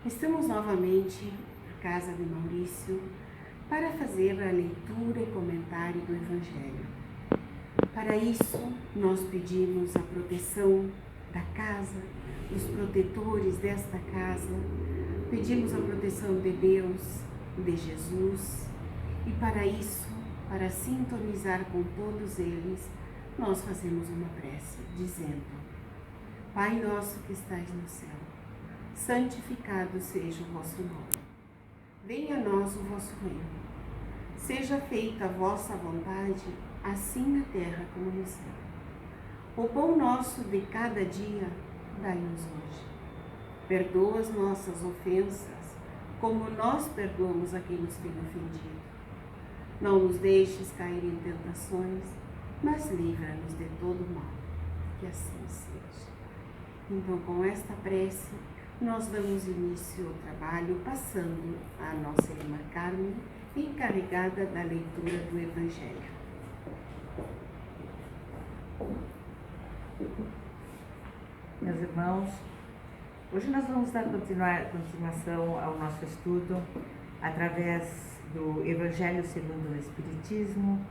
Estamos novamente na casa de Maurício para fazer a leitura e comentário do Evangelho. Para isso, nós pedimos a proteção da casa, dos protetores desta casa, pedimos a proteção de Deus, de Jesus, e para isso, para sintonizar com todos eles, nós fazemos uma prece, dizendo: Pai nosso que estais no céu, santificado seja o vosso nome. Venha a nós o vosso reino. Seja feita a vossa vontade, assim na terra como no céu. O pão nosso de cada dia, dai-nos hoje. Perdoa as nossas ofensas, como nós perdoamos a quem nos tem ofendido. Não nos deixes cair em tentações, mas livra-nos de todo mal. Que assim seja. Então, com esta prece, nós damos início ao trabalho, passando a nossa irmã Carmen, encarregada da leitura do Evangelho. Meus irmãos, hoje nós vamos dar continuação ao nosso estudo através do Evangelho segundo o Espiritismo,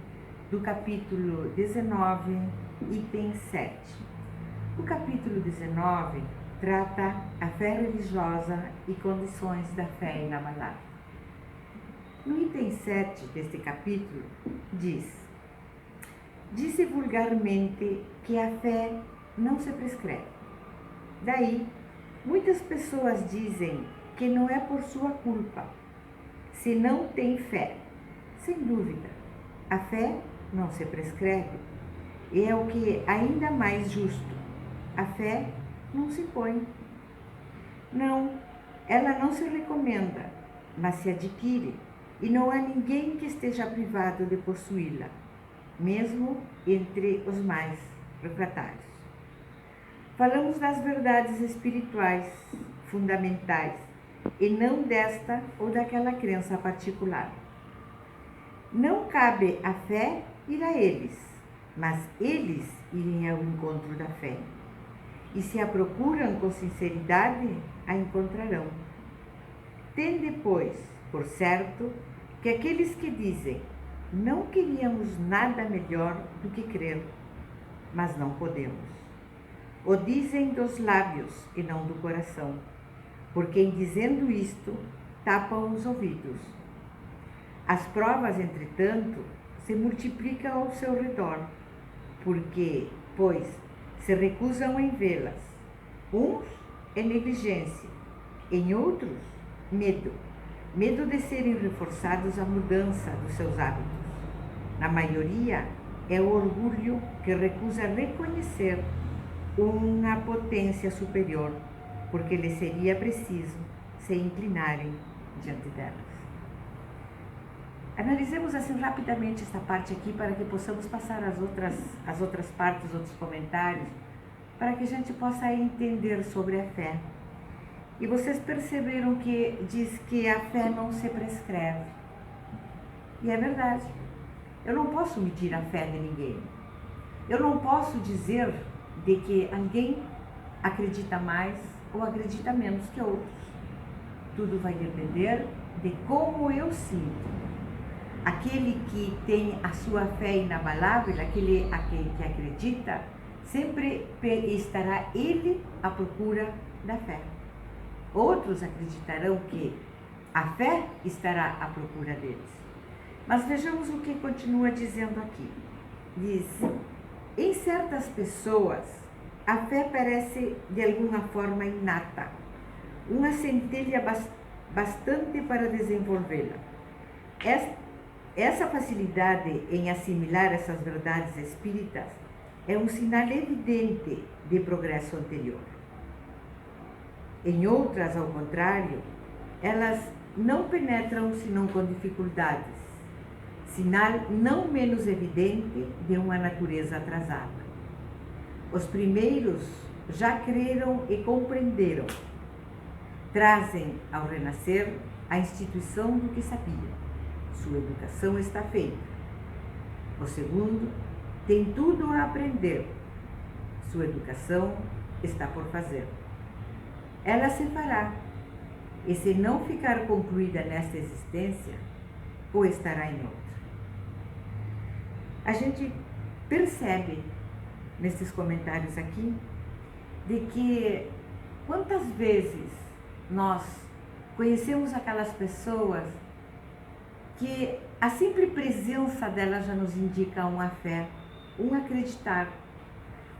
do capítulo 19, item 7. O capítulo 19 trata a fé religiosa e condições da fé inabalável. No item 7 deste capítulo, diz-se vulgarmente que a fé não se prescreve. Daí, muitas pessoas dizem que não é por sua culpa, se não tem fé. Sem dúvida, a fé não se prescreve, e é o que é ainda mais justo. A fé não se põe. Não, ela não se recomenda, mas se adquire, e não há ninguém que esteja privado de possuí-la, mesmo entre os mais refratários. Falamos das verdades espirituais fundamentais, e não desta ou daquela crença particular. Não cabe à fé ir a eles, mas eles irem ao encontro da fé. E se a procuram com sinceridade, a encontrarão. Tende, pois, por certo, que aqueles que dizem: não queríamos nada melhor do que crer, mas não podemos, o dizem dos lábios e não do coração, porque em dizendo isto, tapam os ouvidos. As provas, entretanto, se multiplicam ao seu redor, porque, pois, se recusam em vê-las. Uns é negligência, em outros, medo de serem reforçados à mudança dos seus hábitos. Na maioria, é o orgulho que recusa reconhecer uma potência superior, porque lhe seria preciso se inclinarem diante delas. Analisemos assim rapidamente esta parte aqui para que possamos passar as outras partes, outros comentários, para que a gente possa entender sobre a fé. E vocês perceberam que diz que a fé não se prescreve. E é verdade. Eu não posso medir a fé de ninguém. Eu não posso dizer de que alguém acredita mais ou acredita menos que outros. Tudo vai depender de como eu sinto. Aquele que tem a sua fé inabalável, aquele que acredita, sempre estará ele à procura da fé. Outros acreditarão que a fé estará à procura deles. Mas vejamos o que continua dizendo aqui. Diz: em certas pessoas, a fé parece de alguma forma inata, uma centelha bastante para desenvolvê-la. Essa facilidade em assimilar essas verdades espíritas é um sinal evidente de progresso anterior. Em outras, ao contrário, elas não penetram senão com dificuldades, sinal não menos evidente de uma natureza atrasada. Os primeiros já creram e compreenderam, trazem ao renascer a instituição do que sabiam. Sua educação está feita. O segundo tem tudo a aprender. Sua educação está por fazer. Ela se fará, e se não ficar concluída nesta existência, ou estará em outra. A gente percebe nesses comentários aqui de que quantas vezes nós conhecemos aquelas pessoas que a simples presença delas já nos indica uma fé, um acreditar,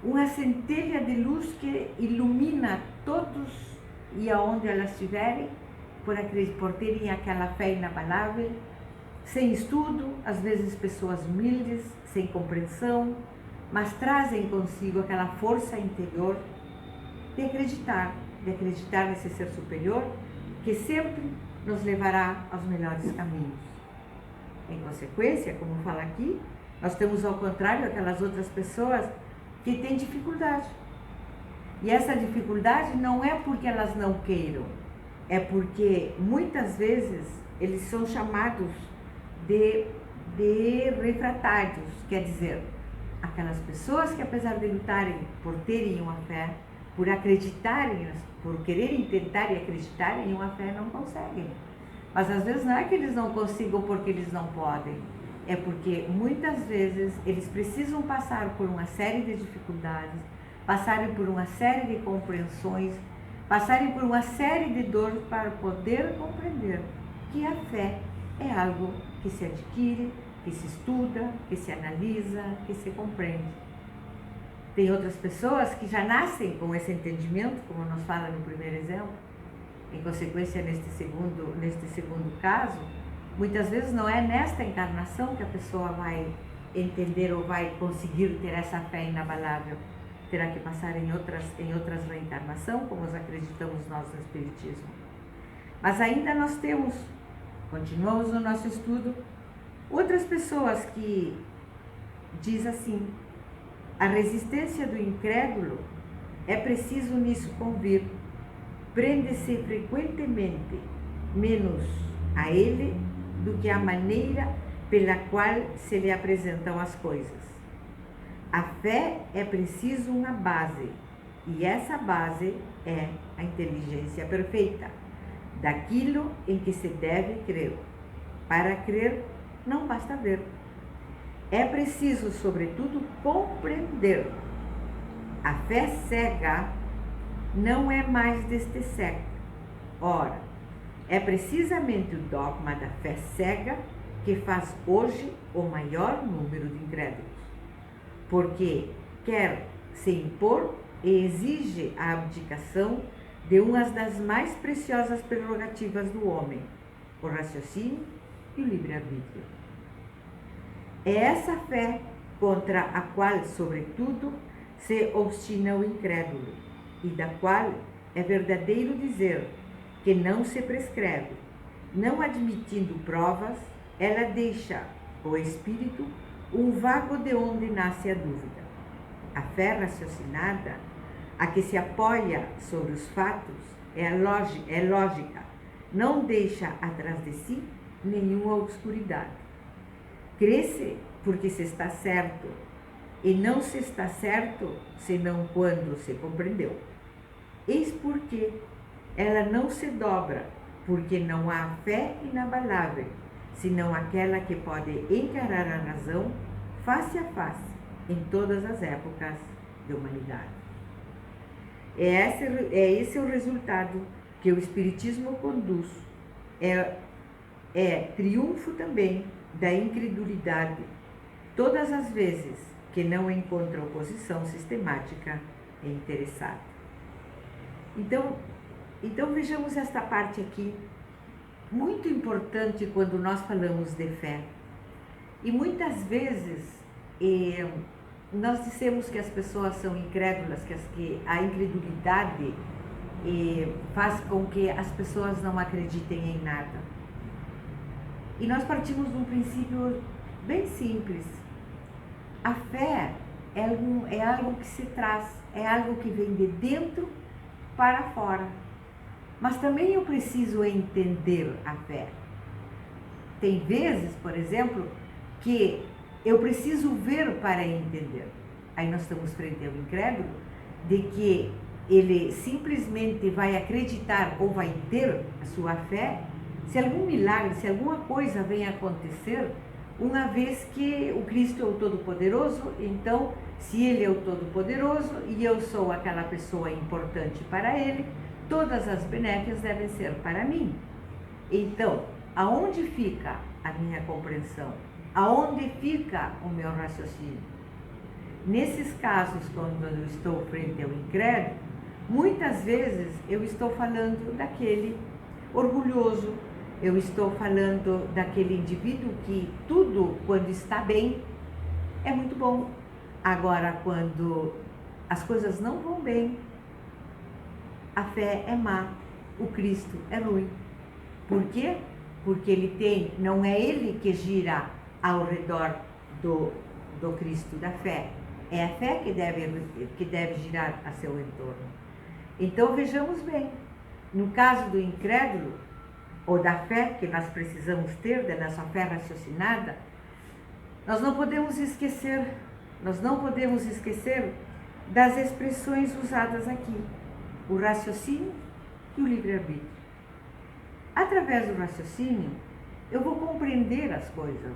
uma centelha de luz que ilumina todos e aonde elas estiverem, por terem aquela fé inabalável, sem estudo, às vezes pessoas humildes, sem compreensão, mas trazem consigo aquela força interior de acreditar nesse ser superior que sempre nos levará aos melhores caminhos. Em consequência, como fala aqui, nós temos ao contrário aquelas outras pessoas que têm dificuldade. E essa dificuldade não é porque elas não queiram, é porque muitas vezes eles são chamados de refratários, quer dizer, aquelas pessoas que apesar de lutarem por terem uma fé, por acreditarem, por quererem tentar e acreditarem em uma fé, não conseguem. Mas às vezes não é que eles não consigam porque eles não podem, é porque muitas vezes eles precisam passar por uma série de dificuldades, passarem por uma série de compreensões, passarem por uma série de dores para poder compreender que a fé é algo que se adquire, que se estuda, que se analisa, que se compreende. Tem outras pessoas que já nascem com esse entendimento, como nos fala no primeiro exemplo. Em consequência, neste segundo caso, muitas vezes não é nesta encarnação que a pessoa vai entender ou vai conseguir ter essa fé inabalável. Terá que passar em outras reencarnações, como nós acreditamos nós no Espiritismo. Mas ainda nós temos, continuamos no nosso estudo, outras pessoas que diz assim: a resistência do incrédulo é preciso nisso convir, prende-se frequentemente menos a ele do que a maneira pela qual se lhe apresentam as coisas. A fé é preciso uma base, e essa base é a inteligência perfeita, daquilo em que se deve crer. Para crer, não basta ver. É preciso, sobretudo, compreender. A fé cega não é mais deste século. Ora, é precisamente o dogma da fé cega que faz hoje o maior número de incrédulos, porque quer se impor e exige a abdicação de uma das mais preciosas prerrogativas do homem, o raciocínio e o livre-arbítrio. É essa fé contra a qual, sobretudo, se obstina o incrédulo, e da qual é verdadeiro dizer que não se prescreve. Não admitindo provas, ela deixa o espírito um vago de onde nasce a dúvida. A fé raciocinada, a que se apoia sobre os fatos, é lógica, não deixa atrás de si nenhuma obscuridade. Crê-se porque se está certo, e não se está certo senão quando se compreendeu. Eis porque ela não se dobra, porque não há fé inabalável, senão aquela que pode encarar a razão face a face em todas as épocas da humanidade. É esse o resultado que o Espiritismo conduz. É triunfo também da incredulidade, todas as vezes que não encontra oposição sistemática e interessada. Então vejamos esta parte aqui, muito importante quando nós falamos de fé. E muitas vezes nós dissemos que as pessoas são incrédulas, que a incredulidade faz com que as pessoas não acreditem em nada. E nós partimos de um princípio bem simples. A fé é algo que se traz, é algo que vem de dentro para fora. Mas também eu preciso entender a fé. Tem vezes, por exemplo, que eu preciso ver para entender. Aí nós estamos frente ao incrédulo de que ele simplesmente vai acreditar ou vai ter a sua fé se algum milagre, se alguma coisa vem acontecer, uma vez que o Cristo é o Todo-Poderoso. Então, se Ele é o Todo-Poderoso e eu sou aquela pessoa importante para Ele, todas as benéficas devem ser para mim. Então, aonde fica a minha compreensão? Aonde fica o meu raciocínio? Nesses casos, quando eu estou frente ao incrédulo, muitas vezes eu estou falando daquele orgulhoso, eu estou falando daquele indivíduo que tudo, quando está bem, é muito bom. Agora, quando as coisas não vão bem, a fé é má, o Cristo é ruim. Por quê? Porque ele tem, não é ele que gira ao redor do Cristo da fé, é a fé que deve girar a seu entorno. Então vejamos bem, no caso do incrédulo, ou da fé que nós precisamos ter, da nossa fé raciocinada, nós não podemos esquecer das expressões usadas aqui, o raciocínio e o livre-arbítrio. Através do raciocínio, eu vou compreender as coisas,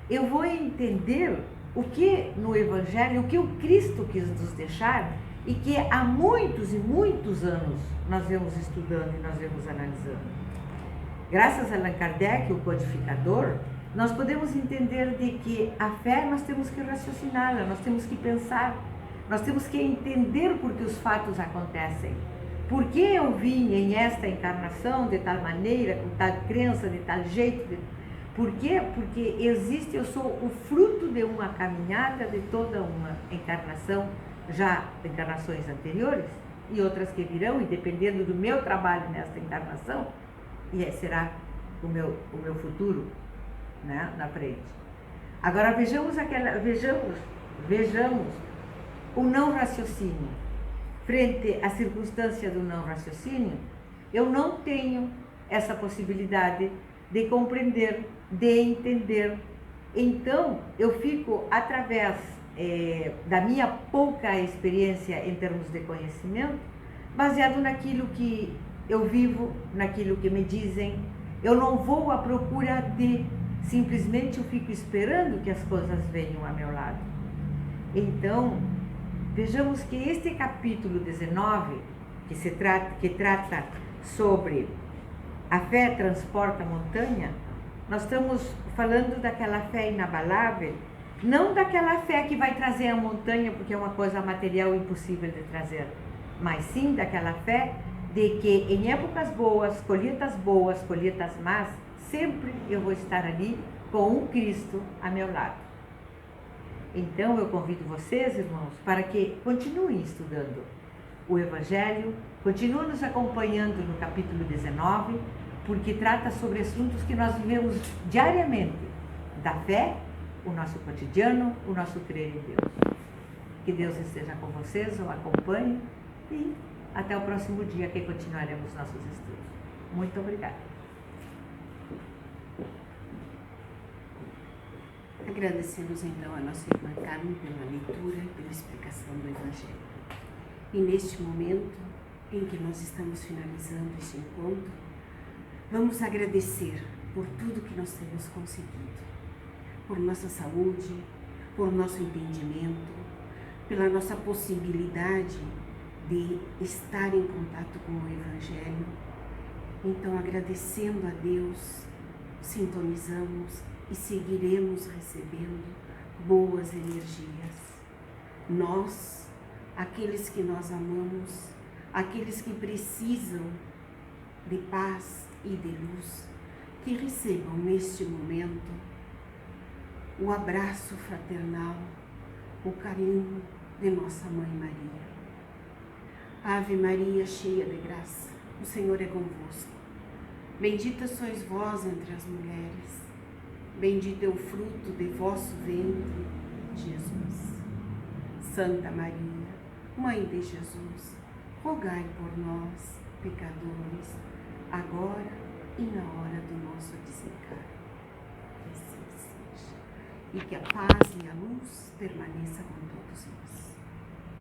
eu vou entender o que no Evangelho, o que o Cristo quis nos deixar e que há muitos e muitos anos nós vemos estudando e nós vemos analisando. Graças a Allan Kardec, o codificador, nós podemos entender de que a fé nós temos que raciociná-la, nós temos que pensar, nós temos que entender por que os fatos acontecem. Por que eu vim em esta encarnação de tal maneira, com tal crença, de tal jeito? Por quê? Porque eu sou o fruto de uma caminhada de toda uma encarnação, já encarnações anteriores e outras que virão, e dependendo do meu trabalho nesta encarnação, e será o meu futuro, né, na frente. Agora vejamos o não raciocínio. Frente à circunstância do não raciocínio, eu não tenho essa possibilidade de compreender, de entender. Então, eu fico, através da minha pouca experiência em termos de conhecimento, baseado naquilo que eu vivo, naquilo que me dizem. Eu não vou à procura de, simplesmente eu fico esperando que as coisas venham a meu lado. Então, vejamos que este capítulo 19, que trata sobre a fé transporta a montanha, nós estamos falando daquela fé inabalável, não daquela fé que vai trazer a montanha, porque é uma coisa material impossível de trazer, mas sim daquela fé de que em épocas boas, colheitas más, sempre eu vou estar ali com um Cristo a meu lado. Então eu convido vocês, irmãos, para que continuem estudando o Evangelho, continuem nos acompanhando no capítulo 19, porque trata sobre assuntos que nós vivemos diariamente, da fé, o nosso cotidiano, o nosso crer em Deus. Que Deus esteja com vocês, o acompanhe e até o próximo dia que continuaremos nossos estudos. Muito obrigada. Agradecemos então a nossa irmã Carmen pela leitura e pela explicação do Evangelho. E neste momento em que nós estamos finalizando este encontro, vamos agradecer por tudo que nós temos conseguido, por nossa saúde, por nosso entendimento, pela nossa possibilidade de estar em contato com o Evangelho. Então, agradecendo a Deus, sintonizamos e seguiremos recebendo boas energias. Nós, aqueles que nós amamos, aqueles que precisam de paz e de luz, que recebam neste momento o abraço fraternal, o carinho de nossa Mãe Maria. Ave Maria, cheia de graça, o Senhor é convosco. Bendita sois vós entre as mulheres, bendito é o fruto de vosso ventre, Jesus. Santa Maria, Mãe de Jesus, rogai por nós, pecadores, agora e na hora do nosso desencarne. Que assim seja. E que a paz e a luz permaneça com todos nós.